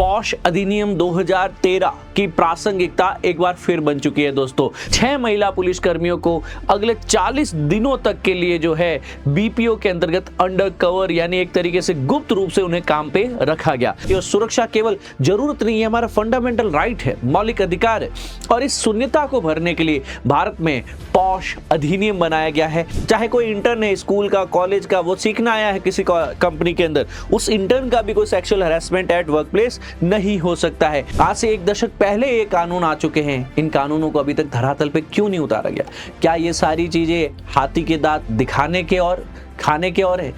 Posh अधिनियम 2013 की प्रासंगिकता एक बार फिर बन चुकी है दोस्तों। 6 महिला पुलिस कर्मियों को अगले 40 दिनों तक के लिए जो है बीपीओ के अंतर्गत अंडर कवर यानी एक तरीके से गुप्त रूप से उन्हें काम पे रखा गया। ये सुरक्षा केवल जरूरत नहीं है, हमारा फंडामेंटल राइट है, मौलिक अधिकार है। और इस शून्यता को भरने के लिए भारत में पॉश अधिनियम बनाया गया है। चाहे कोई इंटर्न है स्कूल का, कॉलेज का, वो सीखना आया है किसी कंपनी के अंदर, उस इंटर्न का भी कोई sexual harassment at work place नहीं हो सकता है। आज से 1 दशक पहले ये कानून आ चुके हैं। इन कानूनों को अभी तक धरातल पे क्यों नहीं उतारा गया? क्या ये सारी चीजें हाथी के दांत दिखाने के और खाने के और है?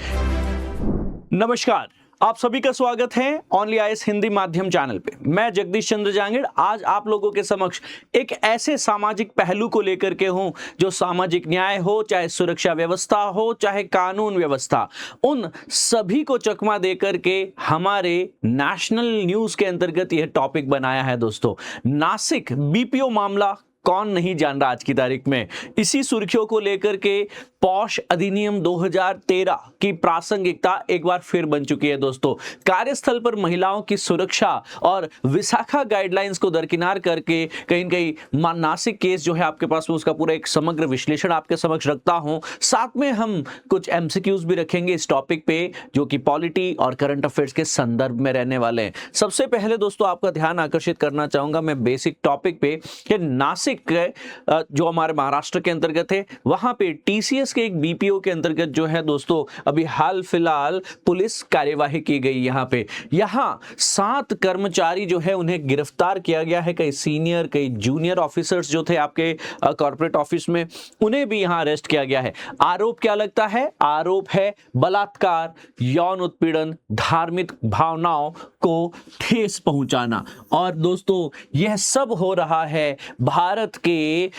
नमस्कार, आप सभी का स्वागत है ओनली आईएएस हिंदी माध्यम चैनल पे। मैं जगदीश चंद्र जांगिड़ आज आप लोगों के समक्ष एक ऐसे सामाजिक पहलू को लेकर के हूं जो सामाजिक न्याय हो, चाहे सुरक्षा व्यवस्था हो, चाहे कानून व्यवस्था, उन सभी को चकमा देकर के हमारे नेशनल न्यूज के अंतर्गत यह टॉपिक बनाया है दोस्तों। नासिक बीपीओ मामला कौन नहीं जान रहा आज की तारीख में। इसी सुर्खियों को लेकर के पॉश अधिनियम 2013 की प्रासंगिकता एक बार फिर बन चुकी है दोस्तों। कार्यस्थल पर महिलाओं की सुरक्षा और विशाखा गाइडलाइंस को दरकिनार करके कहीं कहीं नासिक केस जो है आपके पास, उसका पूरा एक समग्र विश्लेषण आपके समक्ष रखता हूं। साथ में हम कुछ एमसीक्यूज भी रखेंगे इस टॉपिक पे जो कि पॉलिटी और करंट अफेयर्स के संदर्भ में रहने वाले हैं। सबसे पहले दोस्तों आपका ध्यान आकर्षित करना चाहूंगा मैं बेसिक टॉपिक पे कि नासिक जो हमारे महाराष्ट्र के अंतर्गत है, वहां पे टीसीएस के एक बीपीओ के अंतर्गत जो है दोस्तों अभी हाल फिलहाल पुलिस कार्यवाही की गई। यहां 7 कर्मचारी जो है उन्हें गिरफ्तार किया गया है। कई सीनियर, कई जूनियर ऑफिसर्स जो थे आपके कॉर्पोरेट ऑफिस में, उन्हें भी यहां अरेस्ट किया गया है। आरोप क्या लगता है? आरोप है बलात्कार, यौन उत्पीड़न, धार्मिक भावनाओं को ठेस पहुंचाना। और दोस्तों यह सब हो रहा है भारत के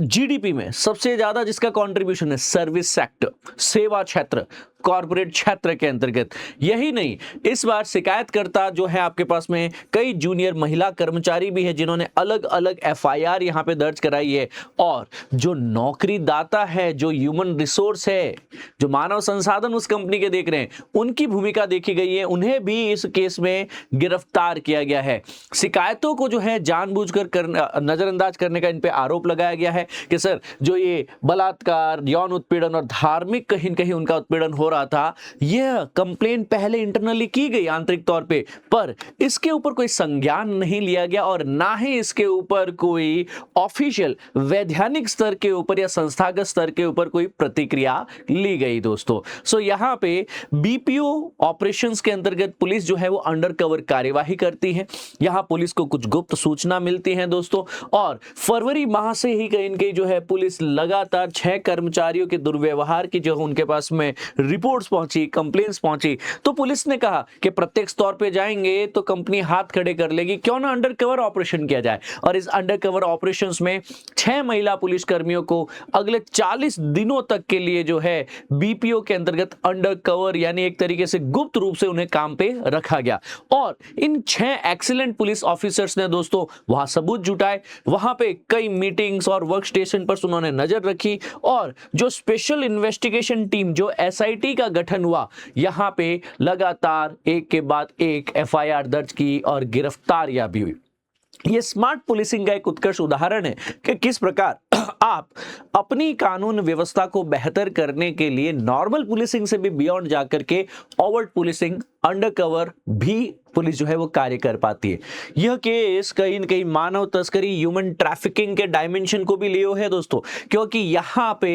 जीडीपी में सबसे ज्यादा जिसका कंट्रीब्यूशन है सर्विस सेक्टर, सेवा क्षेत्र, कॉर्पोरेट क्षेत्र के अंतर्गत। यही नहीं, इस बार शिकायतकर्ता जो है आपके पास में कई जूनियर महिला कर्मचारी भी है जिन्होंने अलग अलग एफआईआर यहां पे दर्ज कराई है। और जो नौकरी दाता है, जो ह्यूमन रिसोर्स है, जो मानव संसाधन उस कंपनी के देख रहे हैं, उनकी भूमिका देखी गई है, उन्हें भी इस केस में गिरफ्तार किया गया है। शिकायतों को जो है जानबूझकर नजरअंदाज करने का इन पे आरोप लगाया गया है कि सर जो ये बलात्कार, यौन उत्पीड़न और धार्मिक कहीं न कहीं उनका उत्पीड़न हो रहा था, यह कंप्लेन पहले इंटरनली की गई आंतरिक तौर पे, पर इसके ऊपर कोई संज्ञान नहीं लिया गया और ना ही इसके ऊपर कोई ऑफिशियल वैधानिक स्तर के ऊपर या संस्थागत स्तर के ऊपर कोई प्रतिक्रिया ली गई दोस्तों। सो यहां पे बीपीओ ऑपरेशंस के अंतर्गत पुलिस जो है वो अंडर कवर कार्यवाही करती है। यहां पुलिस को कुछ गुप्त सूचना मिलती है दोस्तों, और फरवरी माह से ही कहीं जो है पुलिस लगातार 6 कर्मचारियों के दुर्व्यवहार की जो उनके पास में रिपोर्ट्स पहुंची, कंप्लेंट्स पहुंची, तो पुलिस ने कहा कि प्रत्यक्ष तौर पे जाएंगे तो कंपनी हाथ खड़े कर लेगी, क्यों ना अंडर कवर ऑपरेशन किया जाए। और इस अंडर कवर ऑपरेशंस में 6 महिला पुलिस कर्मियों को अगले 40 दिनों तक के लिए जो है बीपीओ के अंतर्गत अंडर कवर यानी एक तरीके से गुप्त रूप से उन्हें काम पे रखा गया। और इन 6 एक्सीलेंट पुलिस ऑफिसर्स ने दोस्तों वहां सबूत जुटाए, वहां पे कई मीटिंग्स और वर्क स्टेशन पर उन्होंने नजर रखी, और जो स्पेशल इन्वेस्टिगेशन टीम जो एसआईटी का गठन हुआ, यहां पे लगातार एक के बाद एक एफआईआर दर्ज की और गिरफ्तारियां भी हुई। यह स्मार्ट पुलिसिंग का एक उत्कृष्ट उदाहरण है कि किस प्रकार आप अपनी कानून व्यवस्था को बेहतर करने के लिए नॉर्मल पुलिसिंग से भी बियॉन्ड जाकर के ओवर्ट पुलिसिंग, अंडरकवर भी पुलिस जो है वो कार्य कर पाती है। यह केस कहीं न कहीं मानव तस्करी, ह्यूमन ट्रैफिकिंग के डायमेंशन को भी लियो है दोस्तों, क्योंकि यहाँ पे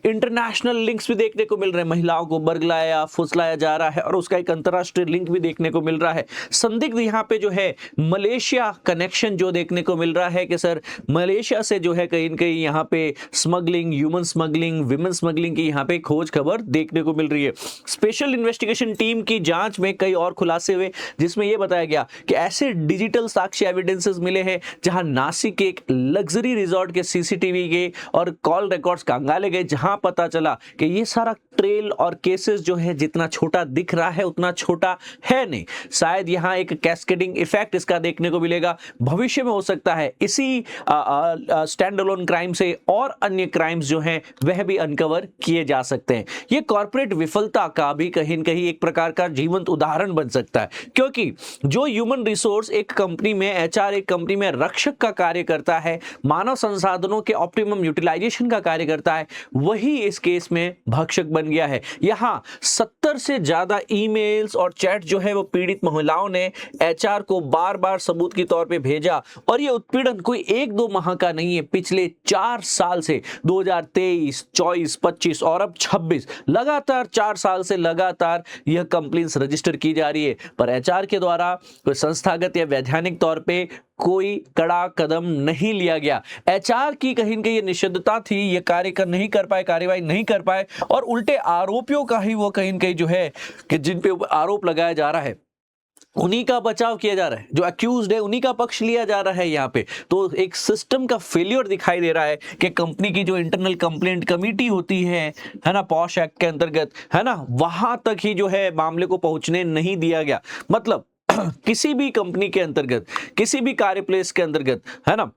इंटरनेशनल लिंक्स भी देखने को मिल रहे हैं। महिलाओं को बरगलाया, फुसलाया जा रहा है और उसका एक अंतरराष्ट्रीय लिंक भी देखने को मिल रहा है। संदिग्ध यहाँ पे जो है मलेशिया कनेक्शन जो देखने को मिल रहा है कि सर मलेशिया से जो है कहीं न कहीं यहाँ पे smuggling, human smuggling, women smuggling की यहाँ पे खोज खबर देखने को मिल रही है। स्पेशल इन्वेस्टिगेशन टीम की जांच में कई और खुलासे हुए, जिसमें यह बताया गया कि ऐसे डिजिटल साक्ष्य एविडेंसेस मिले हैं जहां नासिक के एक लग्जरी रिजॉर्ट के सीसीटीवी के और कॉल रिकॉर्ड्स खंगाले गए, जहां पता चला कि यह सारा ट्रेल और केसेस जो है जितना छोटा दिख रहा है उतना छोटा है नहीं। शायद यहाँ एक कैस्केडिंग इफेक्ट इसका देखने को मिलेगा। भविष्य में हो सकता है इसी स्टैंड अलोन क्राइम से और अन्य क्राइम्स जो हैं वह भी अनकवर किए जा सकते हैं। ये कॉर्पोरेट विफलता का भी कहीं न कहीं एक प्रकार का जीवंत उदाहरण बन सकता है, क्योंकि जो ह्यूमन रिसोर्स एक कंपनी में, एचआर एक कंपनी में रक्षक का कार्य करता है, मानव संसाधनों के ऑप्टिमम यूटिलाइजेशन का कार्य करता है, वही इस केस में भक्षक बन गया है। यहाँ 70 से ज्यादा ईमेल्स और चैट जो है वो पीड़ित महिलाओं ने एचआर को बार बार सबूत के तौर पे भेजा, और ये उत्पीड़न कोई 1-2 माह का नहीं है, पिछले 4 साल से 2023, 24, 25 और अब 26 लगातार 4 साल से लगातार यह कंप्लेंट्स रजिस्टर की जा रही है। पर एचआर के द्वारा कोई संस्थागत या वैधानिक तौर पे कोई कड़ा कदम नहीं लिया गया। एचआर की कहीं न कहीं ये निषिद्धता थी, ये कार्य नहीं कर पाए, कार्यवाही नहीं कर पाए, और उल्टे आरोपियों का ही वो कहीं न कहीं जो है कि जिन पे आरोप लगाया जा रहा है उन्हीं का बचाव किया जा रहा है, जो अक्यूज्ड है उन्हीं का पक्ष लिया जा रहा है यहाँ पे। तो एक सिस्टम का फेलियर दिखाई दे रहा है कि कंपनी की जो इंटरनल कंप्लेंट कमेटी होती है ना, पॉश एक्ट के अंतर्गत, है ना, वहां तक ही जो है मामले को पहुंचने नहीं दिया गया। मतलब किसी भी कंपनी के अंतर्गत, किसी भी कार्य प्लेस के अंतर्गत, है ना,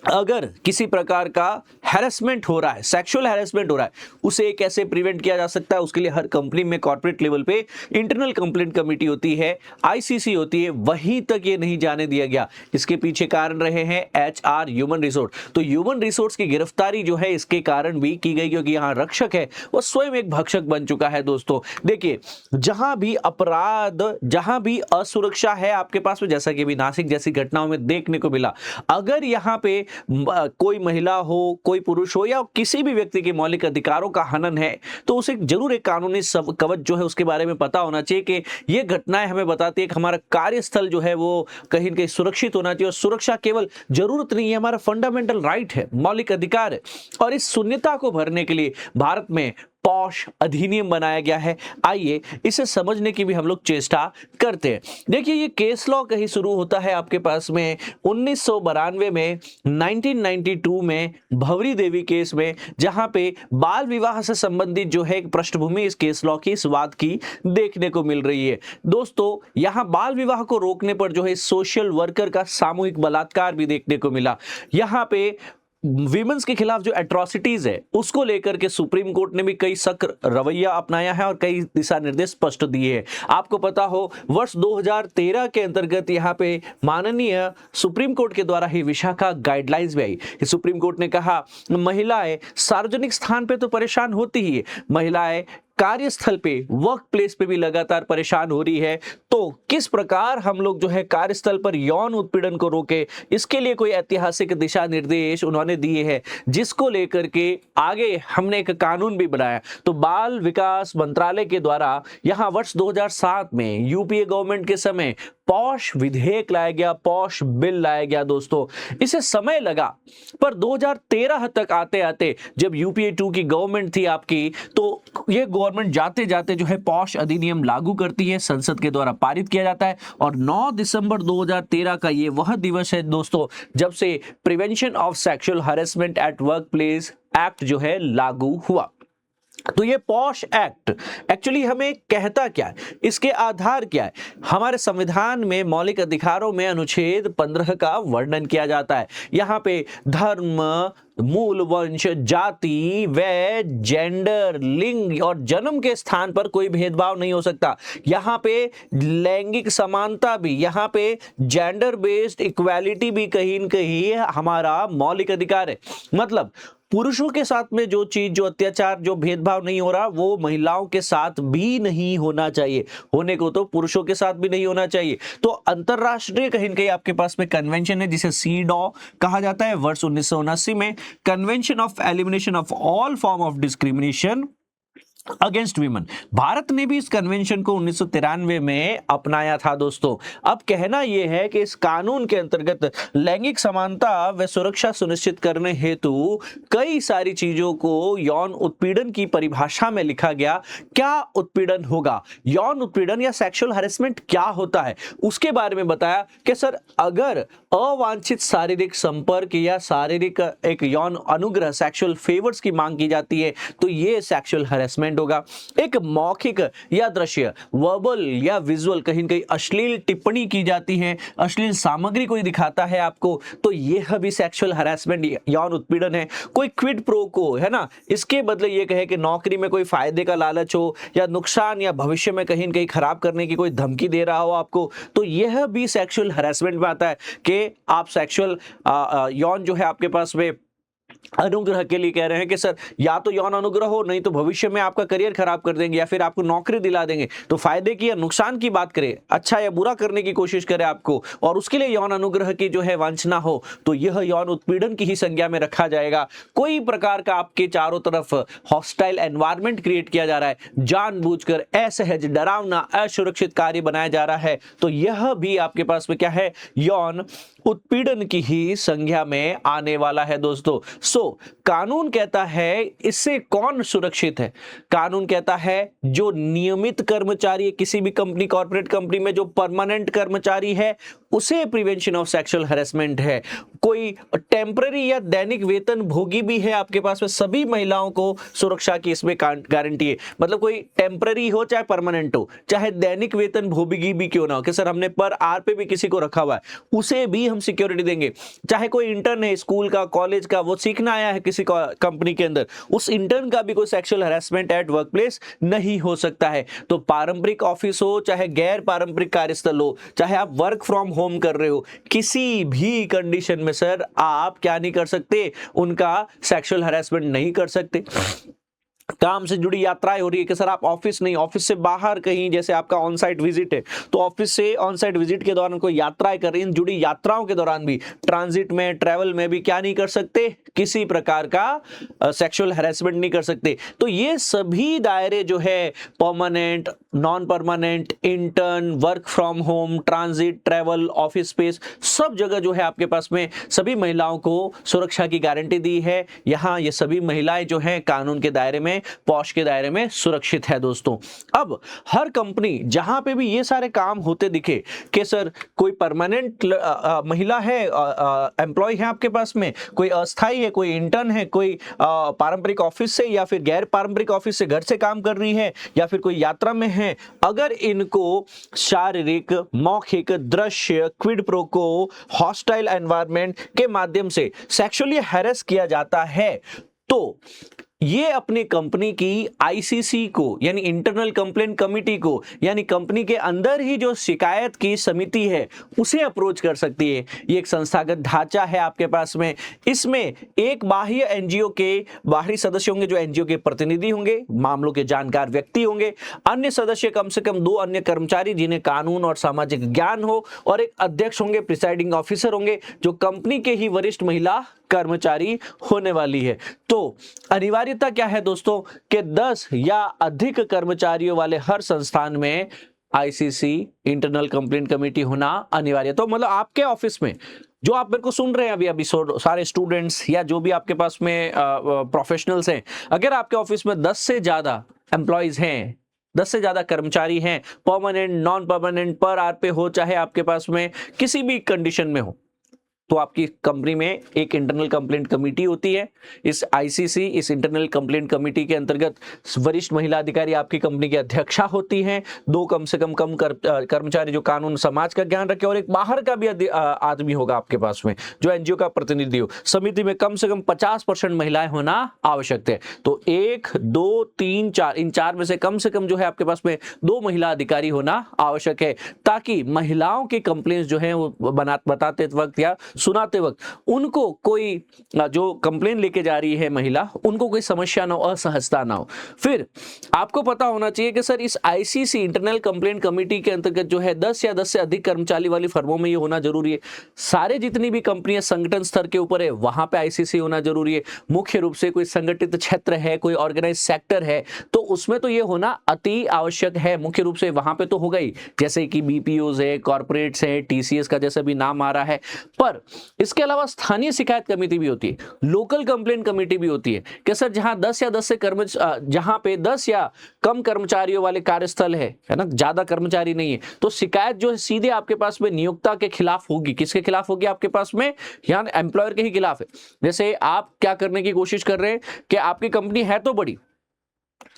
अगर किसी प्रकार का हैरेसमेंट हो रहा है, सेक्सुअल हैरेसमेंट हो रहा है, उसे कैसे प्रिवेंट किया जा सकता है, उसके लिए हर कंपनी में कॉर्पोरेट लेवल पे इंटरनल कंप्लेंट कमेटी होती है, आईसीसी होती है, वहीं तक ये नहीं जाने दिया गया। इसके पीछे कारण रहे हैं एचआर, ह्यूमन रिसोर्स। तो ह्यूमन रिसोर्स की गिरफ्तारी जो है इसके कारण भी की गई, क्योंकि यहाँ रक्षक है वो स्वयं एक भक्षक बन चुका है। दोस्तों देखिए, जहां भी अपराध, जहां भी असुरक्षा है आपके पास में, जैसा कि अभी नासिक जैसी घटनाओं में देखने को मिला, अगर यहाँ पे कोई महिला हो, कोई पुरुष हो, या किसी भी व्यक्ति के मौलिक अधिकारों का हनन है, तो उसे जरूर एक कानूनी कवच जो है उसके बारे में पता होना चाहिए कि ये घटनाएं हमें बताती है कि हमारा कार्यस्थल जो है वो कहीं न कहीं सुरक्षित होना चाहिए। और सुरक्षा केवल जरूरत नहीं है, हमारा फंडामेंटल राइट है, मौलिक अधिकार है। और इस शून्यता को भरने के लिए भारत में पॉश अधिनियम बनाया गया है। आइए इसे समझने की भी हम लोग चेष्टा करते हैं। देखिए, ये केस लॉ कहीं शुरू होता है आपके पास में 1992 में, 1992 में भंवरी देवी केस में, जहां पे बाल विवाह से संबंधित जो है एक पृष्ठभूमि इस केस लॉ की, इस वाद की देखने को मिल रही है। दोस्तों, यहां बाल विवाह को रोकने पर जो है सोशल वर्कर का सामूहिक बलात्कार भी देखने को मिला। यहां पे विमेंस के खिलाफ जो एट्रोसिटीज है उसको लेकर के सुप्रीम कोर्ट ने भी कई सख्त रवैया अपनाया है और कई दिशा निर्देश स्पष्ट दिए हैं। आपको पता हो, वर्ष 2013 के अंतर्गत यहाँ पे माननीय सुप्रीम कोर्ट के द्वारा ही विशाखा गाइडलाइंस भी आई। सुप्रीम कोर्ट ने कहा, महिलाएं सार्वजनिक स्थान पे तो परेशान होती ही है, महिलाएं कार्यस्थल पे, वर्क प्लेस पे भी लगातार परेशान हो रही है। तो किस प्रकार हम लोग जो है कार्यस्थल पर यौन उत्पीड़न को रोके, इसके लिए कोई ऐतिहासिक दिशा निर्देश उन्होंने दिए हैं, जिसको लेकर के आगे हमने एक कानून भी बनाया। तो बाल विकास मंत्रालय के द्वारा यहाँ वर्ष 2007 में यूपीए गवर्नमेंट के समय पॉश विधेयक लाया गया, पॉश बिल लाया गया। दोस्तों, इसे समय लगा, पर 2013 तक आते आते जब यूपीए 2 की गवर्नमेंट थी आपकी, तो ये गवर्नमेंट जाते जाते जो है पॉश अधिनियम लागू करती है, संसद के द्वारा पारित किया जाता है। और 9 दिसंबर 2013 का ये वह दिवस है दोस्तों जब से prevention of sexual harassment at work place act जो है लागू हुआ। तो ये पॉश एक्ट एक्चुअली हमें कहता क्या है, इसके आधार क्या है? हमारे संविधान में मौलिक अधिकारों में अनुच्छेद 15 का वर्णन किया जाता है। यहाँ पे धर्म, मूल वंश, जाति, वय, जेंडर, लिंग और जन्म के स्थान पर कोई भेदभाव नहीं हो सकता। यहाँ पे लैंगिक समानता भी, यहाँ पे जेंडर बेस्ड इक्वालिटी भी कहीं न कहीं हमारा मौलिक अधिकार है। मतलब पुरुषों के साथ में जो चीज, जो अत्याचार, जो भेदभाव नहीं हो रहा, वो महिलाओं के साथ भी नहीं होना चाहिए। होने को तो पुरुषों के साथ भी नहीं होना चाहिए। तो अंतरराष्ट्रीय कहीं न कहीं आपके पास में कन्वेंशन है, जिसे सीडॉ कहा जाता है, वर्ष 1979 में, convention of elimination of all form of discrimination against women. Bharat ने भी इस कन्वेंशन को 1993 में अपनाया था। दोस्तों, अब कहना यह है कि इस कानून के अंतर्गत लैंगिक समानता व सुरक्षा सुनिश्चित करने हेतु कई सारी चीजों को यौन उत्पीड़न की परिभाषा में लिखा गया। क्या उत्पीड़न होगा, यौन उत्पीड़न या सेक्सुअल हैरेसमेंट क्या होता है, उसके बारे में बताया कि सर, अगर अवांछित शारीरिक संपर्क या शारीरिक एक यौन अनुग्रह, सेक्सुअल फेवर्स की मांग की जाती है, तो ये सेक्सुअल हैरेसमेंट हरेसमेंट होगा। एक मौखिक या दृश्य वर्बल या विजुअल कहीं न कहीं अश्लील टिप्पणी की जाती है, अश्लील सामग्री कोई दिखाता है आपको, तो यह भी सेक्सुअल हरासमेंट यौन उत्पीड़न है। कोई क्विड प्रो को, है ना, इसके बदले ये कहे कि नौकरी में कोई फायदे का लालच हो या नुकसान या भविष्य में कहीं न कहीं खराब करने की कोई धमकी दे रहा हो आपको, तो यह भी सेक्सुअल हरासमेंट में आता है कि आप सेक्सुअल यौन जो है आपके पास में अनुग्रह के लिए कह रहे हैं कि सर या तो यौन अनुग्रह हो, नहीं तो भविष्य में आपका करियर खराब कर देंगे या फिर आपको नौकरी दिला देंगे। तो फायदे की या नुकसान की बात करें, अच्छा या बुरा करने की कोशिश करे आपको, और उसके लिए यौन अनुग्रह की जो है वंचना हो, तो यह यौन उत्पीड़न की ही संज्ञा में रखा जाएगा। कोई प्रकार का आपके चारों तरफ हॉस्टाइल एनवायरनमेंट क्रिएट किया जा रहा है, जानबूझकर असहज, डरावना, असुरक्षित कार्य बनाया जा रहा है, तो यह भी आपके पास में क्या है, यौन उत्पीड़न की ही संज्ञा में आने वाला है दोस्तों। कानून कहता है इससे कौन सुरक्षित है? कानून कहता है जो नियमित कर्मचारी है, किसी भी कंपनी, कॉर्पोरेट कंपनी में जो परमानेंट कर्मचारी है, उसे प्रिवेंशन ऑफ सेक्सुअल हैरेसमेंट है। कोई टेम्पररी या दैनिक वेतन भोगी भी है आपके पास में, सभी महिलाओं को सुरक्षा की इसमें गारंटी है। मतलब कोई टेम्पररी हो चाहे परमानेंट हो, चाहे दैनिक वेतन भोगी भी क्यों ना हो, कि सर हमने पर आर पे भी किसी को रखा हुआ है, उसे भी हम सिक्योरिटी देंगे। चाहे कोई इंटर्न है स्कूल का, कॉलेज का, वो सीखना आया है किसी कंपनी के अंदर, उस इंटर्न का भी कोई sexual harassment at work place नहीं हो सकता है। तो पारंपरिक ऑफिस हो चाहे गैर पारंपरिक कार्यस्थल हो, चाहे आप वर्क फ्रॉम होम कर रहे हो, किसी भी कंडीशन में सर आप क्या नहीं कर सकते, उनका सेक्सुअल हैरेसमेंट नहीं कर सकते। काम से जुड़ी यात्राएं हो रही है कि सर आप ऑफिस नहीं, ऑफिस से बाहर कहीं, जैसे आपका ऑन साइट विजिट है, तो ऑफिस से ऑन साइट विजिट के दौरान कोई यात्राएं कर रही हैं, जुड़ी यात्राओं के दौरान भी, ट्रांजिट में, ट्रैवल में भी क्या नहीं कर सकते, किसी प्रकार का सेक्सुअल हैरेसमेंट नहीं कर सकते। तो ये सभी दायरे जो है, permanent, non permanent, intern, work from home, transit, travel, office space, सब जगह जो है आपके पास में सभी महिलाओं को सुरक्षा की गारंटी दी है। यहाँ ये सभी महिलाएं जो है कानून के दायरे में, पॉश के दायरे में सुरक्षित है दोस्तों। अब हर कंपनी जहां पे भी ये सारे काम होते दिखे कि सर कोई परमानेंट महिला है, एम्प्लॉय है आपके पास में, कोई अस्थाई है, कोई इंटर्न है, कोई पारंपरिक ऑफिस से या फिर गैर पारंपरिक ऑफिस से घर से काम कर रही है, या फिर कोई यात्रा में है, अगर इनको शारीरिक, मौखिक, दृश्य, क्विड प्रो को, हॉस्टाइल एनवायरनमेंट के माध्यम से सेक्सुअली हैरेस किया जाता है, तो ये अपनी कंपनी की आईसीसी को, यानी इंटरनल कंप्लेंट कमिटी को, यानी कंपनी के अंदर ही जो शिकायत की समिति है, उसे अप्रोच कर सकती है। ये एक संस्थागत ढांचा है आपके पास में। इसमें एक बाह्य एनजीओ के बाहरी सदस्य होंगे, जो एनजीओ के प्रतिनिधि होंगे, मामलों के जानकार व्यक्ति होंगे, अन्य सदस्य कम से कम 2 अन्य कर्मचारी जिन्हें कानून और सामाजिक ज्ञान हो, और एक अध्यक्ष होंगे, प्रिसाइडिंग ऑफिसर होंगे, जो कंपनी के ही वरिष्ठ महिला कर्मचारी होने वाली है। तो अनिवार्यता क्या है दोस्तों, कि 10 या अधिक कर्मचारियों वाले हर संस्थान में आईसीसी, इंटरनल कंप्लेंट कमेटी होना अनिवार्य। तो मतलब आपके ऑफिस में जो आप मेरे को सुन रहे हैं अभी सारे स्टूडेंट्स या जो भी आपके पास में प्रोफेशनल्स हैं, अगर आपके ऑफिस में 10 से ज्यादा एम्प्लॉयज हैं, 10 से ज्यादा कर्मचारी हैं, परमानेंट, नॉन परमानेंट, पर आर पे हो, चाहे आपके पास में किसी भी कंडीशन में हो, तो आपकी कंपनी में एक इंटरनल कंप्लेंट कमेटी होती है। इस आईसीसी, इस इंटरनल कंप्लेंट कमेटी के अंतर्गत वरिष्ठ महिला अधिकारी आपकी कंपनी की अध्यक्षा होती हैं। 2 कम से कम कर्मचारी जो कानून समाज का ज्ञान रखे, और एक बाहर का भी आदमी होगा आपके पास में जो एनजीओ का प्रतिनिधि हो। समिति में कम से कम 50% महिलाएं होना आवश्यक है। तो 1, 2, 3, 4, इन 4 में से कम जो है आपके पास में 2 महिला अधिकारी होना आवश्यक है, ताकि महिलाओं की कंप्लेंट्स जो है वो बताते वक्त या सुनाते वक्त उनको कोई, जो कंप्लेन लेके जा रही है महिला, उनको कोई समस्या ना हो, असहजता ना हो। फिर आपको पता होना चाहिए कि सर इस आईसीसी, इंटरनल कंप्लेंट कमेटी के अंतर्गत जो है 10 या 10 से अधिक कर्मचारी वाली फर्मों में ये होना जरूरी है। सारे जितनी भी कंपनियां संगठन स्तर के ऊपर है, वहां पे आईसीसी होना जरूरी है। मुख्य रूप से कोई संगठित क्षेत्र है, कोई ऑर्गेनाइज सेक्टर है, तो उसमें तो ये होना अति आवश्यक है। मुख्य रूप से वहां पे तो होगा ही, जैसे कि बीपीओज है, कॉर्पोरेट्स है, टीसीएस का जैसा भी नाम आ रहा है। पर इसके अलावा स्थानीय शिकायत कमेटी भी होती है, लोकल कंप्लेंट कमेटी भी होती है कि सर जहां 10 या 10 से जहां पे 10 या कम कर्मचारियों वाले कार्यस्थल है ना, ज्यादा कर्मचारी नहीं है, तो शिकायत जो है सीधे आपके पास में नियोक्ता के खिलाफ होगी। किसके खिलाफ होगी आपके पास में? यानी एम्प्लॉयर के ही खिलाफ है। जैसे आप क्या करने की कोशिश कर रहे हैं कि आपकी कंपनी है तो बड़ी,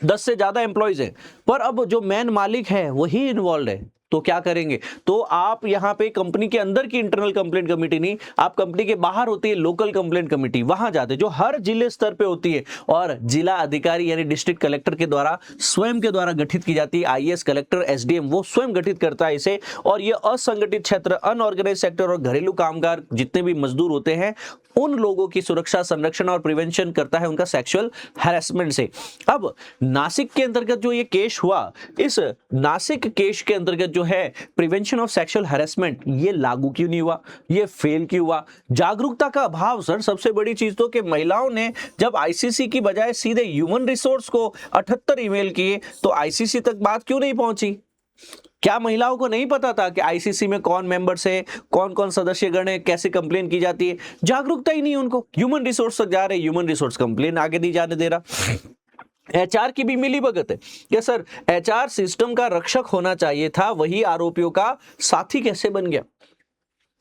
10 से ज्यादा एम्प्लॉयज है, पर अब जो मेन मालिक है वही इन्वॉल्व है, तो क्या करेंगे? तो आप यहाँ पे कंपनी के अंदर की इंटरनल कंप्लेंट कमेटी नहीं, आप कंपनी के बाहर होती है लोकल कंप्लेंट कमेटी, वहां जाते जो हर जिले स्तर पे होती है और जिला अधिकारी यानी डिस्ट्रिक्ट कलेक्टर के द्वारा स्वयं के द्वारा गठित की जाती है। आईएएस कलेक्टर एसडीएम वो स्वयं गठित करता है इसे, और ये असंगठित क्षेत्र, अनऑर्गेनाइज सेक्टर और घरेलू कामगार जितने भी मजदूर होते हैं उन लोगों की सुरक्षा, संरक्षण और प्रिवेंशन करता है उनका सेक्सुअल हैरेसमेंट से। अब नासिक के अंतर्गत जो ये केस हुआ, इस नासिक केस के अंतर्गत जो है प्रिवेंशन ऑफ सेक्सुअल हैरेसमेंट, ये लागू क्यों नहीं हुआ, ये फेल क्यों हुआ? जागरूकता का अभाव सर, सबसे बड़ी चीज तो कि महिलाओं ने जब आईसीसी की बजाय सीधे ह्यूमन रिसोर्स को 78 ईमेल किए तो आईसीसी तक बात क्यों नहीं पहुंची? क्या महिलाओं को नहीं पता था कि आईसीसी में कौन मेंबर्स है, कौन कौन सदस्यगण है, कैसे कंप्लेन की जाती है? जागरूकता ही नहीं उनको, ह्यूमन रिसोर्स तक जा रहे, ह्यूमन रिसोर्स कंप्लेन आगे नहीं जाने दे रहा। एचआर की भी मिली भगत है कि सर एचआर सिस्टम का रक्षक होना चाहिए था, वही आरोपियों का साथी कैसे बन गया?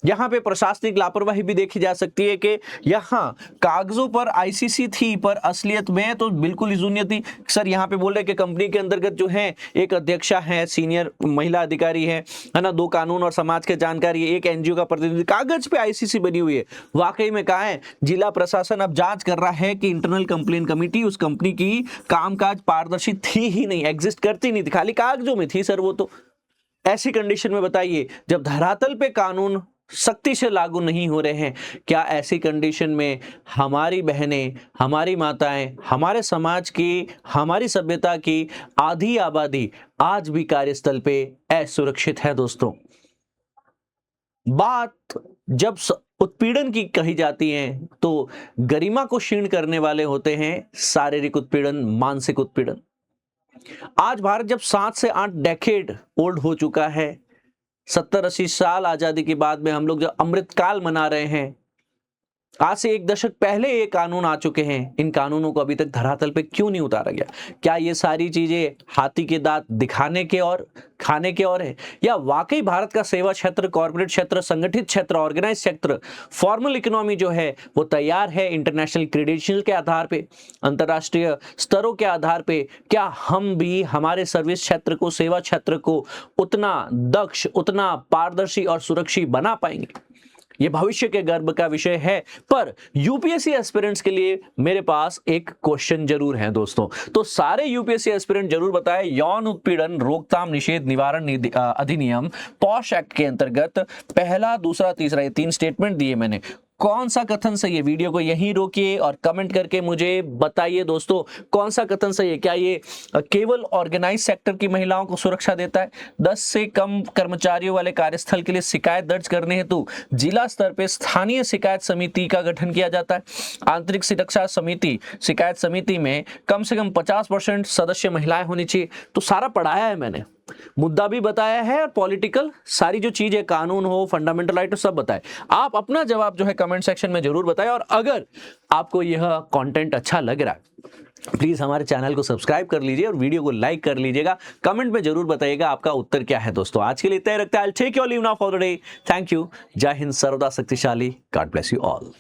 यहां पे प्रशासनिक लापरवाही भी देखी जा सकती है कि यहां कागजों पर आईसीसी थी पर असलियत में तो बिल्कुल ही जूनियर थी। सर यहां पे बोल रहे कि कंपनी के अंतर्गत जो है एक अध्यक्षा है, सीनियर महिला अधिकारी है ना, 2 कानून और समाज के जानकारी, एक एनजीओ का प्रतिनिधि, कागज पे आईसीसी बनी हुई है। वाकई में कहा है जिला प्रशासन अब जांच कर रहा है कि इंटरनल कंप्लेन कमेटी उस कंपनी की कामकाज पारदर्शी थी ही नहीं, एग्जिस्ट करती नहीं थी, खाली कागजों में थी सर वो तो। ऐसी कंडीशन में बताइए जब धरातल पे कानून सख्ती से लागू नहीं हो रहे हैं, क्या ऐसी कंडीशन में हमारी बहनें, हमारी माताएं, हमारे समाज की, हमारी सभ्यता की आधी आबादी आज भी कार्यस्थल पे असुरक्षित है? दोस्तों, बात जब उत्पीड़न की कही जाती है तो गरिमा को क्षीण करने वाले होते हैं शारीरिक उत्पीड़न, मानसिक उत्पीड़न। आज भारत जब 7 से 8 डेकेड ओल्ड हो चुका है, 70-80 साल आजादी के बाद में हम लोग जो अमृतकाल मना रहे हैं, आज से 1 दशक पहले ये कानून आ चुके हैं, इन कानूनों को अभी तक धरातल पे क्यों नहीं उतारा गया? क्या ये सारी चीजें हाथी के दांत दिखाने के और खाने के और है, या वाकई भारत का सेवा क्षेत्र, कॉर्पोरेट क्षेत्र, संगठित क्षेत्र, ऑर्गेनाइज क्षेत्र, फॉर्मल इकोनॉमी जो है वो तैयार है इंटरनेशनल क्रेडेंशियल के आधार पे, अंतरराष्ट्रीय स्तरों के आधार पे? क्या हम भी हमारे सर्विस क्षेत्र को, सेवा क्षेत्र को उतना दक्ष, उतना पारदर्शी और सुरक्षित बना पाएंगे? ये भविष्य के गर्व का विषय है। पर यूपीएससी एस्पिरेंट्स के लिए मेरे पास एक क्वेश्चन जरूर है दोस्तों, तो सारे यूपीएससी एस्पिरेंट जरूर बताएं, यौन उत्पीड़न रोकथाम निषेध निवारण अधिनियम पॉश एक्ट के अंतर्गत पहला, दूसरा, तीसरा, ये 3 स्टेटमेंट दिए मैंने, कौन सा कथन सही है? वीडियो को यहीं रोकिए और कमेंट करके मुझे बताइए दोस्तों, कौन सा कथन सही है? क्या ये केवल ऑर्गेनाइज सेक्टर की महिलाओं को सुरक्षा देता है? 10 से कम कर्मचारियों वाले कार्यस्थल के लिए शिकायत दर्ज करने हेतु जिला स्तर पे स्थानीय शिकायत समिति का गठन किया जाता है। आंतरिक सुरक्षा समिति, शिकायत समिति में कम से कम 50% सदस्य महिलाएं होनी चाहिए। तो सारा पढ़ाया है मैंने, मुद्दा भी बताया है और पॉलिटिकल सारी जो चीज है, कानून हो, फंडामेंटल राइट हो, सब बताए। आप अपना जवाब जो है कमेंट सेक्शन में जरूर बताएं, और अगर आपको यह कंटेंट अच्छा लग रहा है प्लीज हमारे चैनल को सब्सक्राइब कर लीजिए और वीडियो को लाइक कर लीजिएगा। कमेंट में जरूर बताइएगा आपका उत्तर क्या है। दोस्तों आज के लिए इतना ही रखता है। Take your leave now for the day. Thank you. जय हिंद, सर्वदा शक्तिशाली। God bless you all.